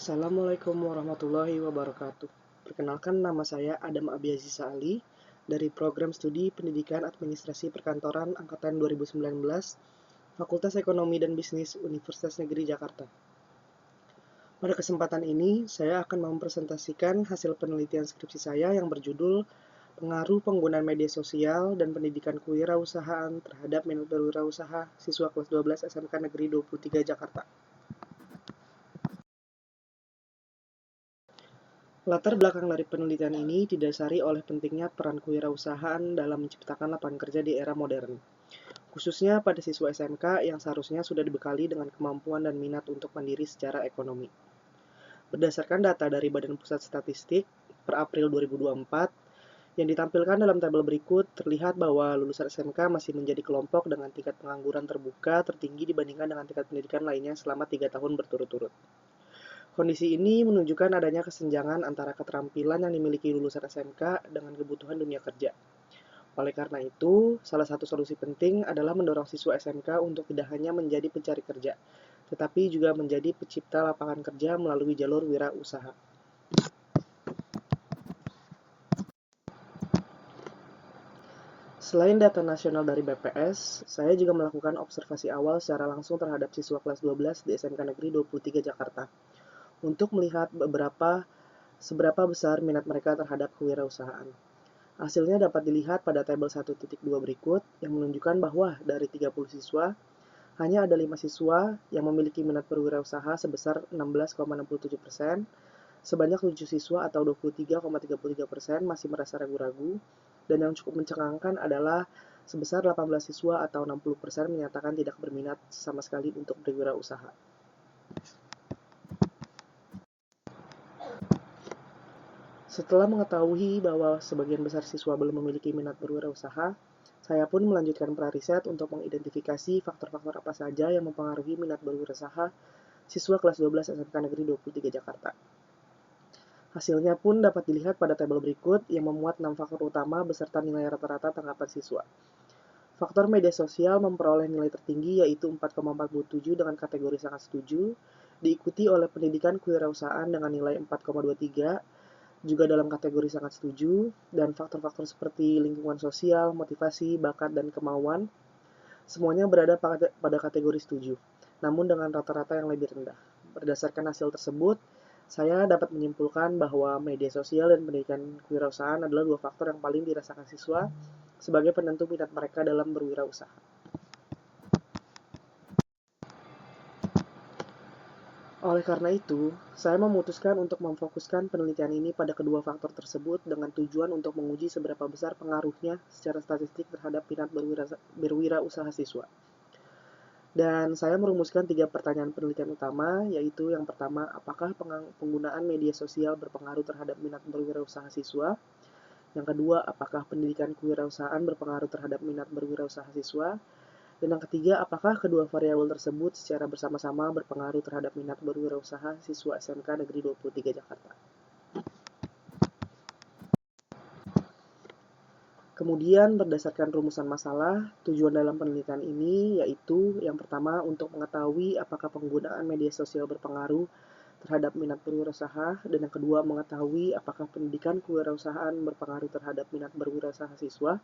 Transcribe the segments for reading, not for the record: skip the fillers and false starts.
Assalamualaikum warahmatullahi wabarakatuh. Perkenalkan, nama saya Adam Abiaziz Ali dari Program Studi Pendidikan Administrasi Perkantoran Angkatan 2019, Fakultas Ekonomi dan Bisnis Universitas Negeri Jakarta. Pada kesempatan ini, saya akan mempresentasikan hasil penelitian skripsi saya yang berjudul Pengaruh Penggunaan Media Sosial dan Pendidikan Kewirausahaan terhadap Minat Berwirausaha Siswa Kelas 12 SMK Negeri 23 Jakarta. Latar belakang dari penelitian ini didasari oleh pentingnya peran kewirausahaan dalam menciptakan lapangan kerja di era modern, khususnya pada siswa SMK yang seharusnya sudah dibekali dengan kemampuan dan minat untuk mandiri secara ekonomi. Berdasarkan data dari Badan Pusat Statistik per April 2024 yang ditampilkan dalam tabel berikut, terlihat bahwa lulusan SMK masih menjadi kelompok dengan tingkat pengangguran terbuka tertinggi dibandingkan dengan tingkat pendidikan lainnya selama 3 tahun berturut-turut. Kondisi ini menunjukkan adanya kesenjangan antara keterampilan yang dimiliki lulusan SMK dengan kebutuhan dunia kerja. Oleh karena itu, salah satu solusi penting adalah mendorong siswa SMK untuk tidak hanya menjadi pencari kerja, tetapi juga menjadi pencipta lapangan kerja melalui jalur wirausaha. Selain data nasional dari BPS, saya juga melakukan observasi awal secara langsung terhadap siswa kelas 12 di SMK Negeri 23 Jakarta untuk melihat seberapa besar minat mereka terhadap kewirausahaan. Hasilnya dapat dilihat pada tabel 1.2 berikut yang menunjukkan bahwa dari 30 siswa, hanya ada 5 siswa yang memiliki minat berwirausaha sebesar 16,67%, sebanyak 7 siswa atau 23,33% masih merasa ragu-ragu, dan yang cukup mencengangkan adalah sebesar 18 siswa atau 60% menyatakan tidak berminat sama sekali untuk berwirausaha. Setelah mengetahui bahwa sebagian besar siswa belum memiliki minat berwirausaha, saya pun melanjutkan prariset untuk mengidentifikasi faktor-faktor apa saja yang mempengaruhi minat berwirausaha siswa kelas 12 SMK Negeri 23 Jakarta. Hasilnya pun dapat dilihat pada tabel berikut yang memuat 6 faktor utama beserta nilai rata-rata tanggapan siswa. Faktor media sosial memperoleh nilai tertinggi yaitu 4,47 dengan kategori sangat setuju, diikuti oleh pendidikan kewirausahaan dengan nilai 4,23, juga dalam kategori sangat setuju, dan faktor-faktor seperti lingkungan sosial, motivasi, bakat, dan kemauan, semuanya berada pada kategori setuju, namun dengan rata-rata yang lebih rendah. Berdasarkan hasil tersebut, saya dapat menyimpulkan bahwa media sosial dan pendidikan kewirausahaan adalah dua faktor yang paling dirasakan siswa sebagai penentu minat mereka dalam berwirausaha. Oleh karena itu, saya memutuskan untuk memfokuskan penelitian ini pada kedua faktor tersebut dengan tujuan untuk menguji seberapa besar pengaruhnya secara statistik terhadap minat berwirausaha siswa. Dan saya merumuskan 3 pertanyaan penelitian utama, yaitu yang pertama, apakah penggunaan media sosial berpengaruh terhadap minat berwirausaha siswa? Yang kedua, apakah pendidikan kewirausahaan berpengaruh terhadap minat berwirausaha siswa? Dan yang ketiga, apakah kedua variabel tersebut secara bersama-sama berpengaruh terhadap minat berwirausaha siswa SMK Negeri 23 Jakarta? Kemudian berdasarkan rumusan masalah, tujuan dalam penelitian ini yaitu yang pertama untuk mengetahui apakah penggunaan media sosial berpengaruh terhadap minat berwirausaha, dan yang kedua mengetahui apakah pendidikan kewirausahaan berpengaruh terhadap minat berwirausaha siswa,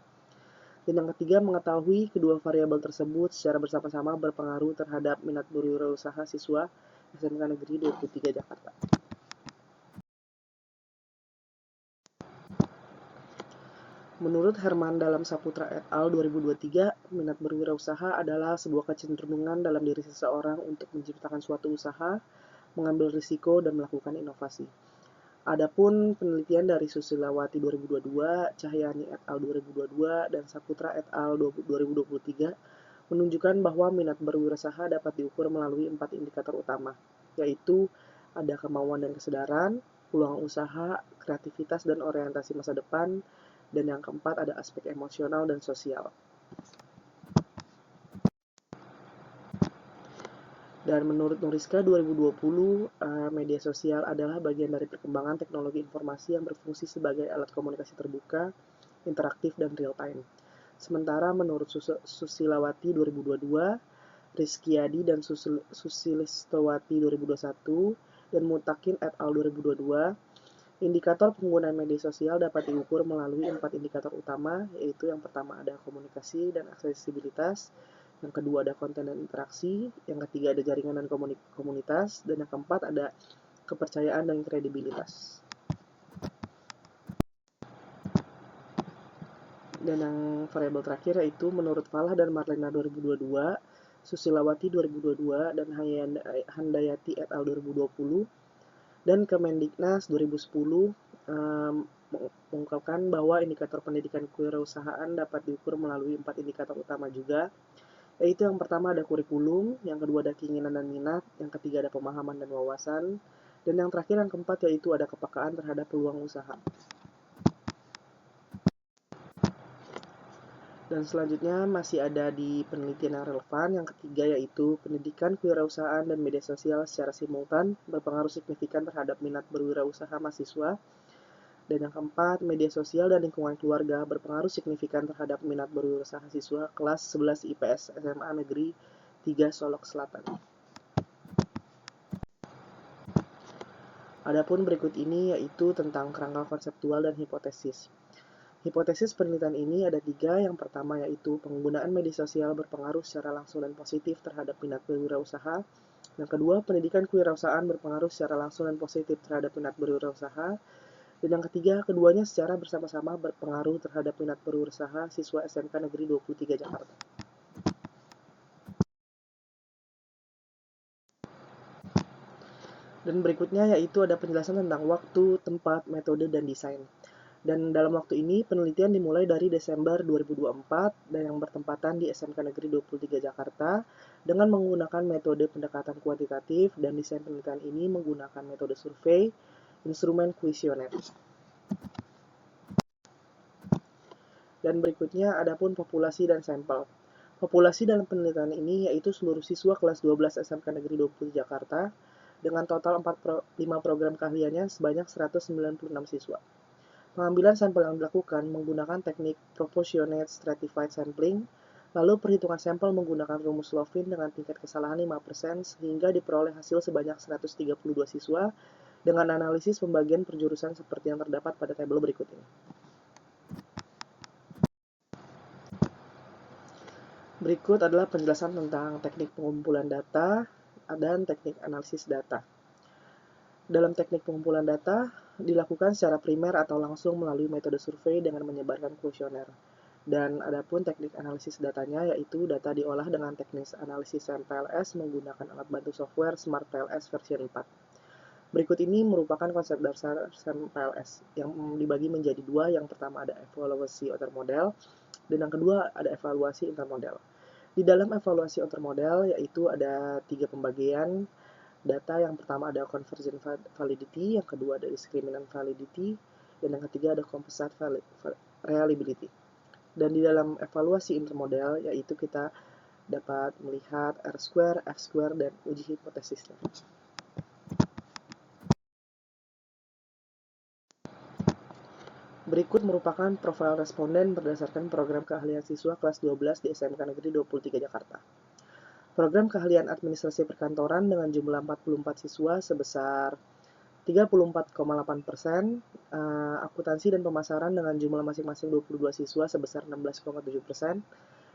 dan yang ketiga mengetahui kedua variabel tersebut secara bersama-sama berpengaruh terhadap minat berwirausaha siswa SMK Negeri 23 Jakarta. Menurut Herman Dalam Saputra et al. 2023, minat berwirausaha adalah sebuah kecenderungan dalam diri seseorang untuk menciptakan suatu usaha, mengambil risiko, dan melakukan inovasi. Adapun penelitian dari Susilawati 2022, Cahyani et al. 2022, dan Saputra et al. 2023 menunjukkan bahwa minat berwirausaha dapat diukur melalui 4 indikator utama, yaitu ada kemauan dan kesadaran, peluang usaha, kreativitas dan orientasi masa depan, dan yang keempat ada aspek emosional dan sosial. Dan menurut Nuriska 2020, media sosial adalah bagian dari perkembangan teknologi informasi yang berfungsi sebagai alat komunikasi terbuka, interaktif, dan real-time. Sementara menurut Susilawati 2022, Rizkyadi dan Susilistowati 2021, dan Mutakin et al. 2022, indikator penggunaan media sosial dapat diukur melalui 4 indikator utama, yaitu yang pertama ada komunikasi dan aksesibilitas, yang kedua ada konten dan interaksi, yang ketiga ada jaringan dan komunitas, dan yang keempat ada kepercayaan dan kredibilitas. Dan yang variabel terakhir yaitu menurut Falah dan Marlena 2022, Susilawati 2022, dan Handayati et al. 2020, dan Kemendiknas 2010 mengungkapkan bahwa indikator pendidikan kewirausahaan dapat diukur melalui 4 indikator utama juga, yaitu yang pertama ada kurikulum, yang kedua ada keinginan dan minat, yang ketiga ada pemahaman dan wawasan, dan yang terakhir yang keempat yaitu ada kepekaan terhadap peluang usaha. Dan selanjutnya masih ada di penelitian yang relevan, yang ketiga yaitu pendidikan kewirausahaan dan media sosial secara simultan berpengaruh signifikan terhadap minat berwirausaha mahasiswa. Dan yang keempat, media sosial dan lingkungan keluarga berpengaruh signifikan terhadap minat berwirausaha siswa kelas 11 IPS SMA Negeri 3 Solok Selatan. Adapun berikut ini yaitu tentang kerangka konseptual dan hipotesis. Hipotesis penelitian ini ada 3. Yang pertama yaitu penggunaan media sosial berpengaruh secara langsung dan positif terhadap minat berwirausaha. Yang kedua, pendidikan kewirausahaan berpengaruh secara langsung dan positif terhadap minat berwirausaha. Dan yang ketiga, keduanya secara bersama-sama berpengaruh terhadap minat berwirausaha siswa SMK Negeri 23 Jakarta. Dan berikutnya yaitu ada penjelasan tentang waktu, tempat, metode, dan desain. Dan dalam waktu ini, penelitian dimulai dari Desember 2024 dan yang bertempatan di SMK Negeri 23 Jakarta dengan menggunakan metode pendekatan kuantitatif, dan desain penelitian ini menggunakan metode survei, instrumen kuesioner. Dan berikutnya adapun populasi dan sampel. Populasi dalam penelitian ini yaitu seluruh siswa kelas 12 SMK Negeri 20 Jakarta dengan total 5 program keahliannya sebanyak 196 siswa. Pengambilan sampel yang dilakukan menggunakan teknik proportionate stratified sampling, lalu perhitungan sampel menggunakan rumus Lovin dengan tingkat kesalahan 5% sehingga diperoleh hasil sebanyak 132 siswa dengan analisis pembagian perjurusan seperti yang terdapat pada tabel berikut ini. Berikut adalah penjelasan tentang teknik pengumpulan data dan teknik analisis data. Dalam teknik pengumpulan data, dilakukan secara primer atau langsung melalui metode survei dengan menyebarkan kuesioner. Dan adapun teknik analisis datanya yaitu data diolah dengan teknik analisis SAMPLS menggunakan alat bantu software SmartPLS versi 4. Berikut ini merupakan konsep dasar SAMPLS yang dibagi menjadi 2. Yang pertama ada evaluasi outer model dan yang kedua ada evaluasi intermodel. Di dalam evaluasi outer model yaitu ada 3 pembagian data. Yang pertama ada conversion validity, yang kedua ada discriminant validity, dan yang ketiga ada composite reliability. Dan di dalam evaluasi intermodel yaitu kita dapat melihat R-square, F-square, dan uji hipotesisnya. Berikut merupakan profil responden berdasarkan program keahlian siswa kelas 12 di SMK Negeri 23 Jakarta. Program keahlian administrasi perkantoran dengan jumlah 44 siswa sebesar 34,8%, akuntansi dan pemasaran dengan jumlah masing-masing 22 siswa sebesar 16,7%,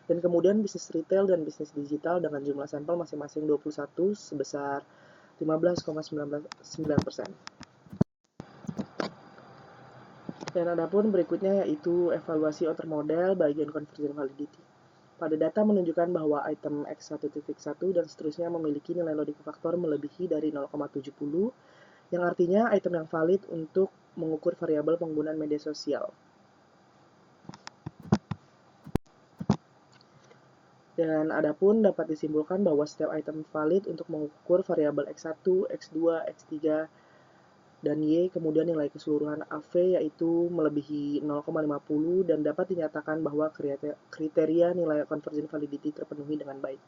dan kemudian bisnis retail dan bisnis digital dengan jumlah sampel masing-masing 21 sebesar 15,9%. Dan adapun berikutnya yaitu evaluasi outer model bagian conversion validity. Pada data menunjukkan bahwa item X1.1 dan seterusnya memiliki nilai loading faktor melebihi dari 0,70, yang artinya item yang valid untuk mengukur variabel penggunaan media sosial. Dan adapun dapat disimpulkan bahwa setiap item valid untuk mengukur variabel X1, X2, X3, dan Y, kemudian nilai keseluruhan AV yaitu melebihi 0,50 dan dapat dinyatakan bahwa kriteria nilai conversion validity terpenuhi dengan baik.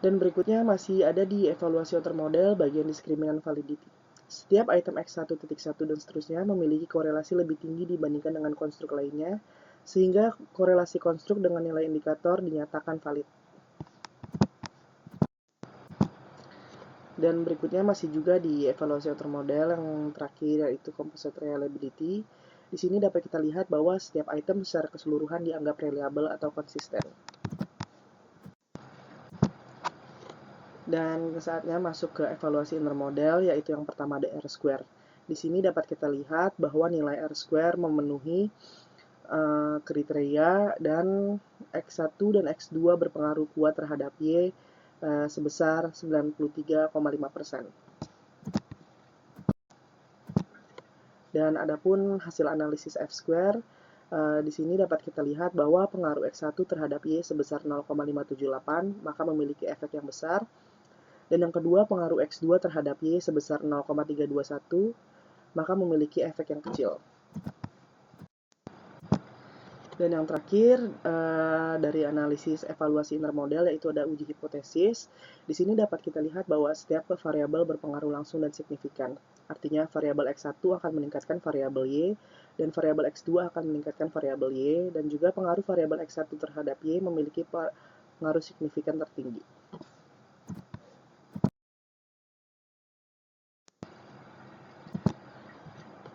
Dan berikutnya masih ada di evaluasi outer model bagian discriminant validity. Setiap item X1.1 dan seterusnya memiliki korelasi lebih tinggi dibandingkan dengan konstruk lainnya, sehingga korelasi konstruk dengan nilai indikator dinyatakan valid. Dan berikutnya masih juga di evaluasi outer model yang terakhir, yaitu composite reliability. Di sini dapat kita lihat bahwa setiap item secara keseluruhan dianggap reliable atau konsisten. Dan saatnya masuk ke evaluasi inner model, yaitu yang pertama ada R-square. Di sini dapat kita lihat bahwa nilai R-square memenuhi kriteria dan X1 dan X2 berpengaruh kuat terhadap Y sebesar 93,5%. Dan adapun hasil analisis F-square, di sini dapat kita lihat bahwa pengaruh X1 terhadap Y sebesar 0,578, maka memiliki efek yang besar. Dan yang kedua, pengaruh X2 terhadap Y sebesar 0,321, maka memiliki efek yang kecil. Dan yang terakhir, dari analisis evaluasi inner model, yaitu ada uji hipotesis. Di sini dapat kita lihat bahwa setiap variabel berpengaruh langsung dan signifikan. Artinya variabel X1 akan meningkatkan variabel Y, dan variabel X2 akan meningkatkan variabel Y, dan juga pengaruh variabel X1 terhadap Y memiliki pengaruh signifikan tertinggi.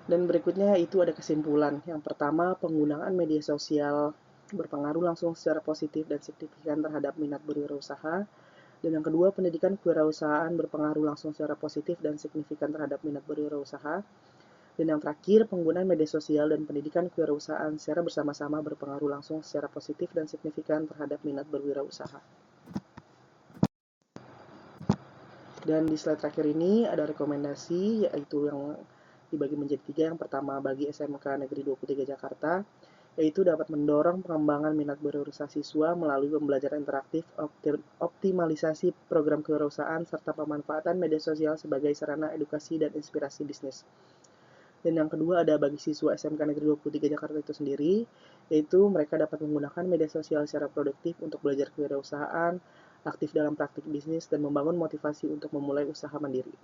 Dan berikutnya itu ada kesimpulan. Yang pertama, penggunaan media sosial berpengaruh langsung secara positif dan signifikan terhadap minat berwirausaha. Dan yang kedua, pendidikan kewirausahaan berpengaruh langsung secara positif dan signifikan terhadap minat berwirausaha. Dan yang terakhir, penggunaan media sosial dan pendidikan kewirausahaan secara bersama-sama berpengaruh langsung secara positif dan signifikan terhadap minat berwirausaha. Dan di slide terakhir ini ada rekomendasi, yaitu yang dibagi menjadi 3. Yang pertama bagi SMK Negeri 23 Jakarta, yaitu dapat mendorong pengembangan minat berwirausaha siswa melalui pembelajaran interaktif, optimalisasi program kewirausahaan, serta pemanfaatan media sosial sebagai sarana edukasi dan inspirasi bisnis. Dan yang kedua ada bagi siswa SMK Negeri 23 Jakarta itu sendiri, yaitu mereka dapat menggunakan media sosial secara produktif untuk belajar kewirausahaan, aktif dalam praktik bisnis, dan membangun motivasi untuk memulai usaha mandiri.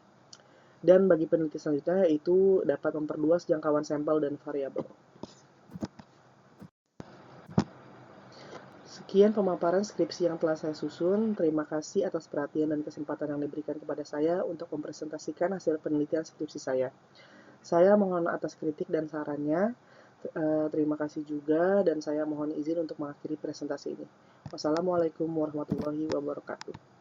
Dan bagi peneliti selanjutnya, yaitu dapat memperluas jangkauan sampel dan variabel. Sekian pemaparan skripsi yang telah saya susun. Terima kasih atas perhatian dan kesempatan yang diberikan kepada saya untuk mempresentasikan hasil penelitian skripsi saya. Saya mohon atas kritik dan sarannya. Terima kasih juga, dan saya mohon izin untuk mengakhiri presentasi ini. Wassalamualaikum warahmatullahi wabarakatuh.